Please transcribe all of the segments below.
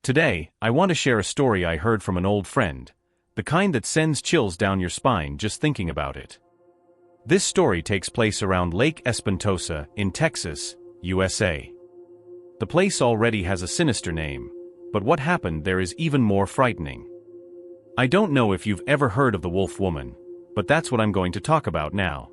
Today, I want to share a story I heard from an old friend, the kind that sends chills down your spine just thinking about it. This story takes place around Lake Espantosa in Texas, USA. The place already has a sinister name, but what happened there is even more frightening. I don't know if you've ever heard of the Wolf Woman, but that's what I'm going to talk about now.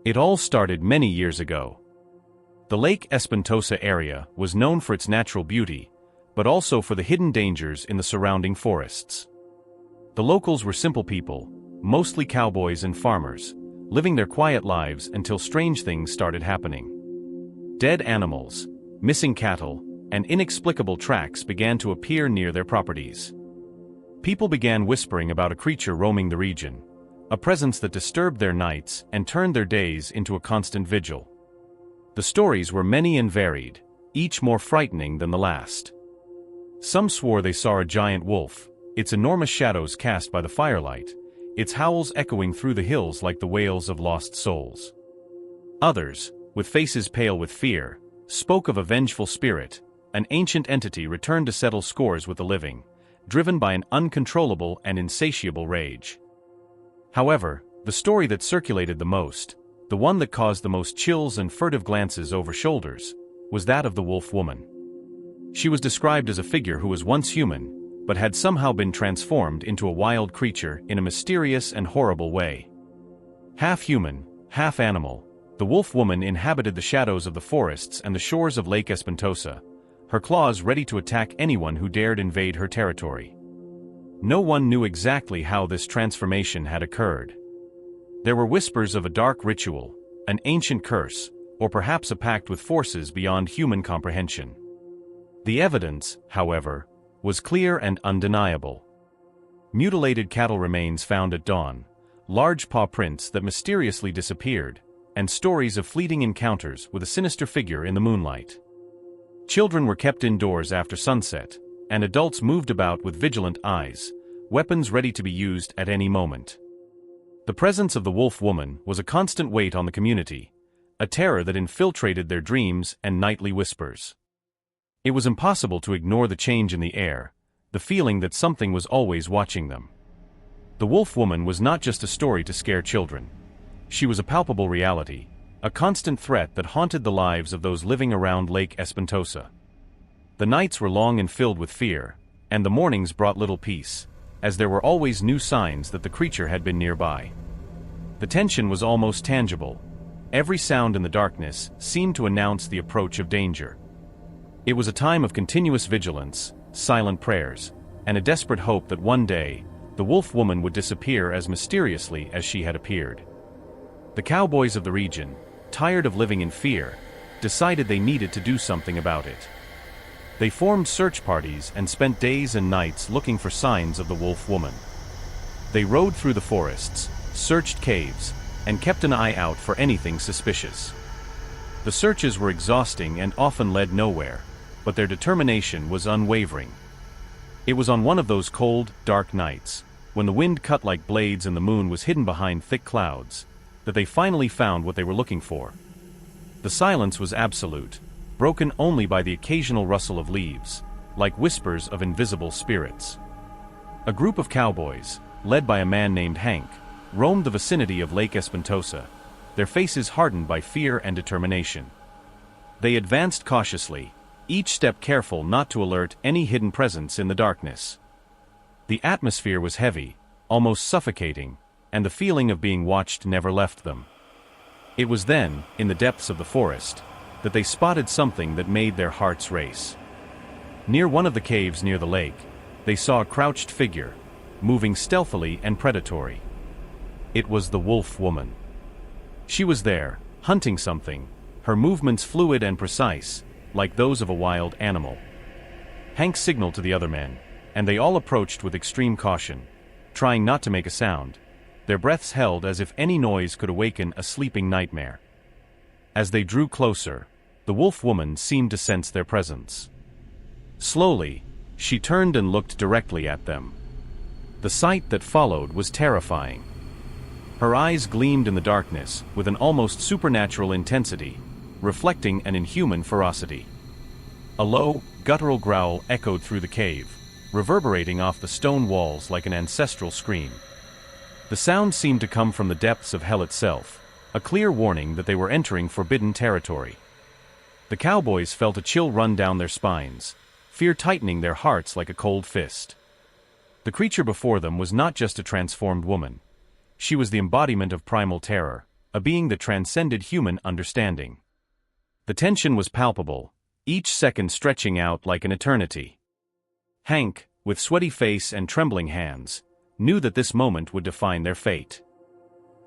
It all started many years ago. The Lake Espantosa area was known for its natural beauty, but also for the hidden dangers in the surrounding forests. The locals were simple people, mostly cowboys and farmers, living their quiet lives until strange things started happening. Dead animals, missing cattle, and inexplicable tracks began to appear near their properties. People began whispering about a creature roaming the region, a presence that disturbed their nights and turned their days into a constant vigil. The stories were many and varied, each more frightening than the last. Some swore they saw a giant wolf, its enormous shadows cast by the firelight, its howls echoing through the hills like the wails of lost souls. Others, with faces pale with fear, spoke of a vengeful spirit, an ancient entity returned to settle scores with the living, driven by an uncontrollable and insatiable rage. However, the story that circulated the most, the one that caused the most chills and furtive glances over shoulders, was that of the Wolf Woman. She was described as a figure who was once human, but had somehow been transformed into a wild creature in a mysterious and horrible way. Half human, half animal, the Wolf Woman inhabited the shadows of the forests and the shores of Lake Espantosa, her claws ready to attack anyone who dared invade her territory. No one knew exactly how this transformation had occurred. There were whispers of a dark ritual, an ancient curse, or perhaps a pact with forces beyond human comprehension. The evidence, however, was clear and undeniable. Mutilated cattle remains found at dawn, large paw prints that mysteriously disappeared, and stories of fleeting encounters with a sinister figure in the moonlight. Children were kept indoors after sunset, and adults moved about with vigilant eyes, weapons ready to be used at any moment. The presence of the Wolf Woman was a constant weight on the community, a terror that infiltrated their dreams and nightly whispers. It was impossible to ignore the change in the air, the feeling that something was always watching them. The Wolf Woman was not just a story to scare children. She was a palpable reality, a constant threat that haunted the lives of those living around Lake Espantosa. The nights were long and filled with fear, and the mornings brought little peace, as there were always new signs that the creature had been nearby. The tension was almost tangible. Every sound in the darkness seemed to announce the approach of danger. It was a time of continuous vigilance, silent prayers, and a desperate hope that one day, the Wolf Woman would disappear as mysteriously as she had appeared. The cowboys of the region, tired of living in fear, decided they needed to do something about it. They formed search parties and spent days and nights looking for signs of the Wolf Woman. They rode through the forests, searched caves, and kept an eye out for anything suspicious. The searches were exhausting and often led nowhere, but their determination was unwavering. It was on one of those cold, dark nights, when the wind cut like blades and the moon was hidden behind thick clouds, that they finally found what they were looking for. The silence was absolute, broken only by the occasional rustle of leaves, like whispers of invisible spirits. A group of cowboys, led by a man named Hank, roamed the vicinity of Lake Espantosa, their faces hardened by fear and determination. They advanced cautiously, each step careful not to alert any hidden presence in the darkness. The atmosphere was heavy, almost suffocating, and the feeling of being watched never left them. It was then, in the depths of the forest, that they spotted something that made their hearts race. Near one of the caves near the lake, they saw a crouched figure, moving stealthily and predatory. It was the Wolf Woman. She was there, hunting something, her movements fluid and precise, like those of a wild animal. Hank signaled to the other men, and they all approached with extreme caution, trying not to make a sound, their breaths held as if any noise could awaken a sleeping nightmare. As they drew closer, the Wolf Woman seemed to sense their presence. Slowly, she turned and looked directly at them. The sight that followed was terrifying. Her eyes gleamed in the darkness with an almost supernatural intensity, reflecting an inhuman ferocity. A low, guttural growl echoed through the cave, reverberating off the stone walls like an ancestral scream. The sound seemed to come from the depths of hell itself, a clear warning that they were entering forbidden territory. The cowboys felt a chill run down their spines, fear tightening their hearts like a cold fist. The creature before them was not just a transformed woman. She was the embodiment of primal terror, a being that transcended human understanding. The tension was palpable, each second stretching out like an eternity. Hank, with sweaty face and trembling hands, knew that this moment would define their fate.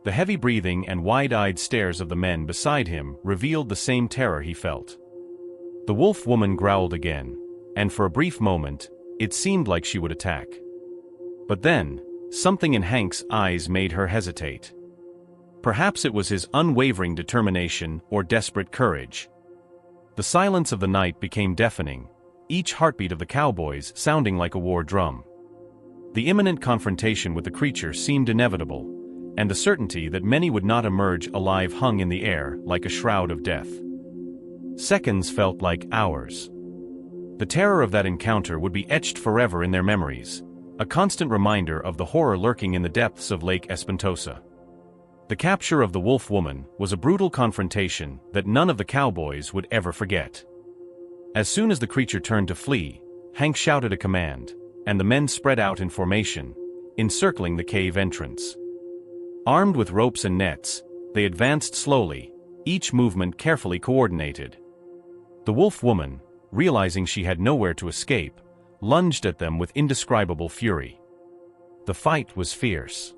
The heavy breathing and wide-eyed stares of the men beside him revealed the same terror he felt. The wolf woman growled again, and for a brief moment, it seemed like she would attack. But then, something in Hank's eyes made her hesitate. Perhaps it was his unwavering determination or desperate courage. The silence of the night became deafening, each heartbeat of the cowboys sounding like a war drum. The imminent confrontation with the creature seemed inevitable, and the certainty that many would not emerge alive hung in the air like a shroud of death. Seconds felt like hours. The terror of that encounter would be etched forever in their memories, a constant reminder of the horror lurking in the depths of Lake Espantosa. The capture of the wolf woman was a brutal confrontation that none of the cowboys would ever forget. As soon as the creature turned to flee, Hank shouted a command, and the men spread out in formation, encircling the cave entrance. Armed with ropes and nets, they advanced slowly, each movement carefully coordinated. The wolf woman, realizing she had nowhere to escape, lunged at them with indescribable fury. The fight was fierce.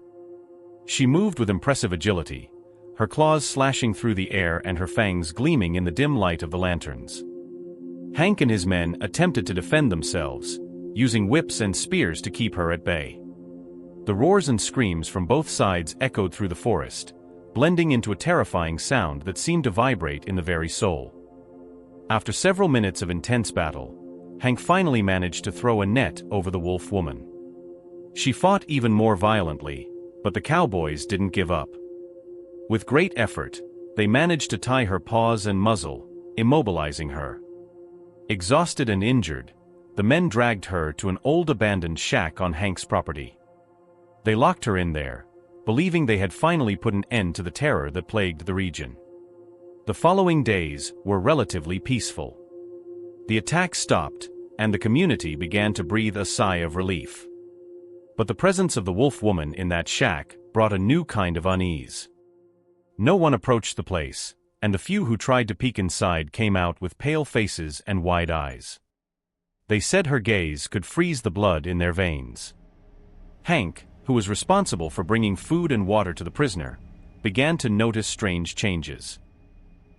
She moved with impressive agility, her claws slashing through the air and her fangs gleaming in the dim light of the lanterns. Hank and his men attempted to defend themselves, using whips and spears to keep her at bay. The roars and screams from both sides echoed through the forest, blending into a terrifying sound that seemed to vibrate in the very soul. After several minutes of intense battle, Hank finally managed to throw a net over the wolf woman. She fought even more violently, but the cowboys didn't give up. With great effort, they managed to tie her paws and muzzle, immobilizing her. Exhausted and injured, the men dragged her to an old abandoned shack on Hank's property. They locked her in there, believing they had finally put an end to the terror that plagued the region. The following days were relatively peaceful. The attack stopped, and the community began to breathe a sigh of relief. But the presence of the wolf woman in that shack brought a new kind of unease. No one approached the place, and the few who tried to peek inside came out with pale faces and wide eyes. They said her gaze could freeze the blood in their veins. Hank, who was responsible for bringing food and water to the prisoner, began to notice strange changes.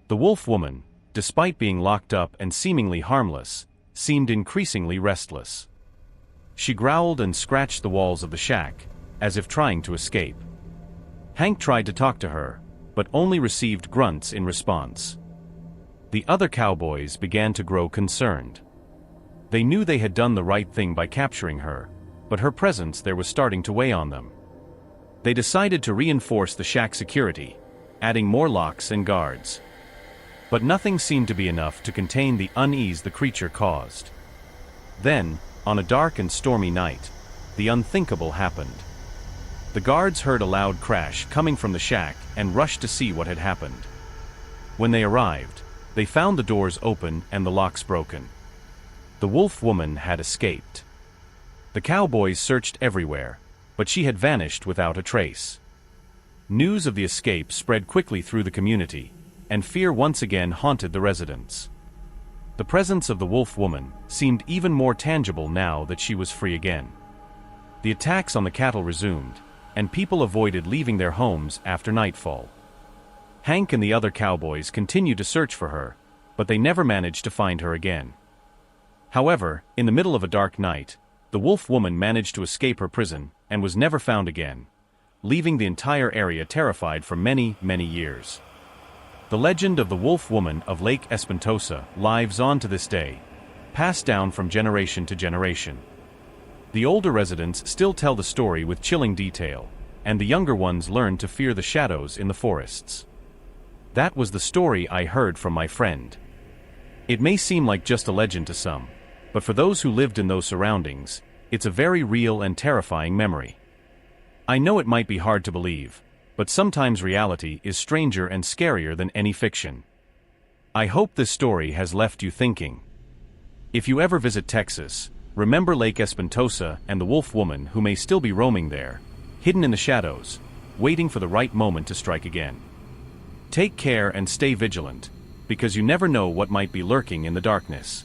The wolf woman, despite being locked up and seemingly harmless, seemed increasingly restless. She growled and scratched the walls of the shack, as if trying to escape. Hank tried to talk to her, but only received grunts in response. The other cowboys began to grow concerned. They knew they had done the right thing by capturing her, but her presence there was starting to weigh on them. They decided to reinforce the shack security, adding more locks and guards. But nothing seemed to be enough to contain the unease the creature caused. Then, on a dark and stormy night, the unthinkable happened. The guards heard a loud crash coming from the shack and rushed to see what had happened. When they arrived, they found the doors open and the locks broken. The wolf woman had escaped. The cowboys searched everywhere, but she had vanished without a trace. News of the escape spread quickly through the community, and fear once again haunted the residents. The presence of the wolf woman seemed even more tangible now that she was free again. The attacks on the cattle resumed, and people avoided leaving their homes after nightfall. Hank and the other cowboys continued to search for her, but they never managed to find her again. However, in the middle of a dark night, the wolf woman managed to escape her prison and was never found again, leaving the entire area terrified for many, many years. The legend of the wolf woman of Lake Espantosa lives on to this day, passed down from generation to generation. The older residents still tell the story with chilling detail, and the younger ones learn to fear the shadows in the forests. That was the story I heard from my friend. It may seem like just a legend to some, but for those who lived in those surroundings, it's a very real and terrifying memory. I know it might be hard to believe, but sometimes reality is stranger and scarier than any fiction. I hope this story has left you thinking. If you ever visit Texas, remember Lake Espantosa and the wolf woman who may still be roaming there, hidden in the shadows, waiting for the right moment to strike again. Take care and stay vigilant, because you never know what might be lurking in the darkness.